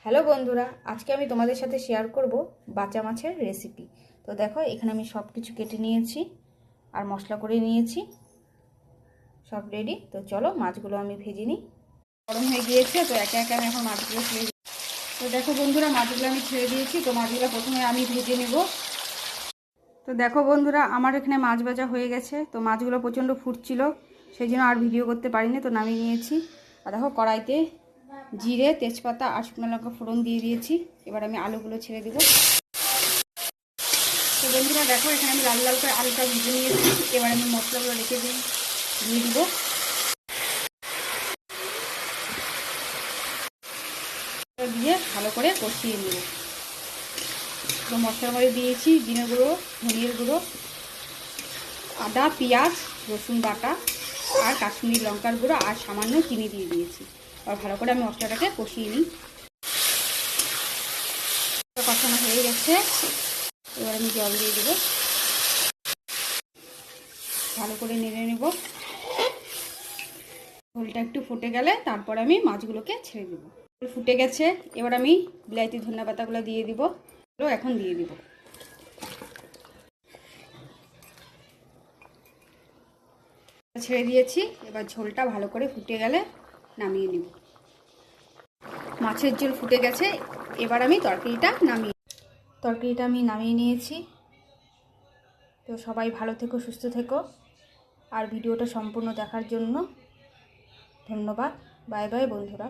Hello বন্ধুরা, আজকে আমি তোমাদের সাথে শেয়ার করব বাঁচা মাছের রেসিপি। তো দেখো, এখানে আমি সব কিছু কেটে নিয়েছি আর মশলা করে নিয়েছি, সব রেডি। তো চলো মাছগুলো আমি ভেজে নিই। গরম হয়ে গিয়েছে, তো একে একে আমি এখন মাছগুলো ছেড়ে দিই। তো দেখো বন্ধুরা, মাছগুলো আমি ছেড়ে দিয়েছি। তো মাছগুলো প্রথমে আমি ভেজে নেব। তো দেখো বন্ধুরা, আমার এখানে মাছ ভাজা হয়ে গেছে। তো মাছগুলো প্রচণ্ড ফুটছিল, সেই জন্য আর ভিডিও করতে পারিনি, তো নামিয়ে নিয়েছি। আর দেখো কড়াইতে জিরে, তেজপাতা আর শুকনো লঙ্কা ফোড়ন দিয়ে দিয়েছি। এবার আমি আলুগুলো ছেড়ে দেবো। তো বন্ধুরা দেখো, এখানে আমি লাল লাল করে আলুটা ভেজে নিয়েছি। এবার আমি মশলাগুলো রেখে দিয়ে দিব। দিয়ে ভালো করে কষিয়ে নেব। তো মশলার মধ্যে দিয়েছি জিরে গুঁড়ো, ধনিয়ার গুঁড়ো, আদা, পেঁয়াজ, রসুন বাটা আর কাশ্মীরি লঙ্কার গুঁড়ো আর সামান্য চিনি দিয়ে দিয়েছি। আর ভালো করে আমি মশলাটাকে কষিয়ে নিই। কষানো হয়ে গেছে, এবার আমি জল দিয়ে দেবো। ভালো করে নেড়ে নেব। ঝোলটা একটু ফুটে গেলে তারপর আমি মাছগুলোকে ছেড়ে দেবো। ফুটে গেছে, এবার আমি বিলাইতি ধনিয়া পাতাগুলো দিয়ে দিব। এখন দিয়ে দিব। ছেড়ে দিয়েছি, এবার ঝোলটা ভালো করে ফুটে গেলে নামিয়ে নেব। মাছের ঝোল ফুটে গেছে, এবার আমি তরকারিটা নামিয়ে নিয়েছি। তো সবাই ভালো থেকো, সুস্থ থেকো। আর ভিডিওটা সম্পূর্ণ দেখার জন্য ধন্যবাদ। বাই বাই বন্ধুরা।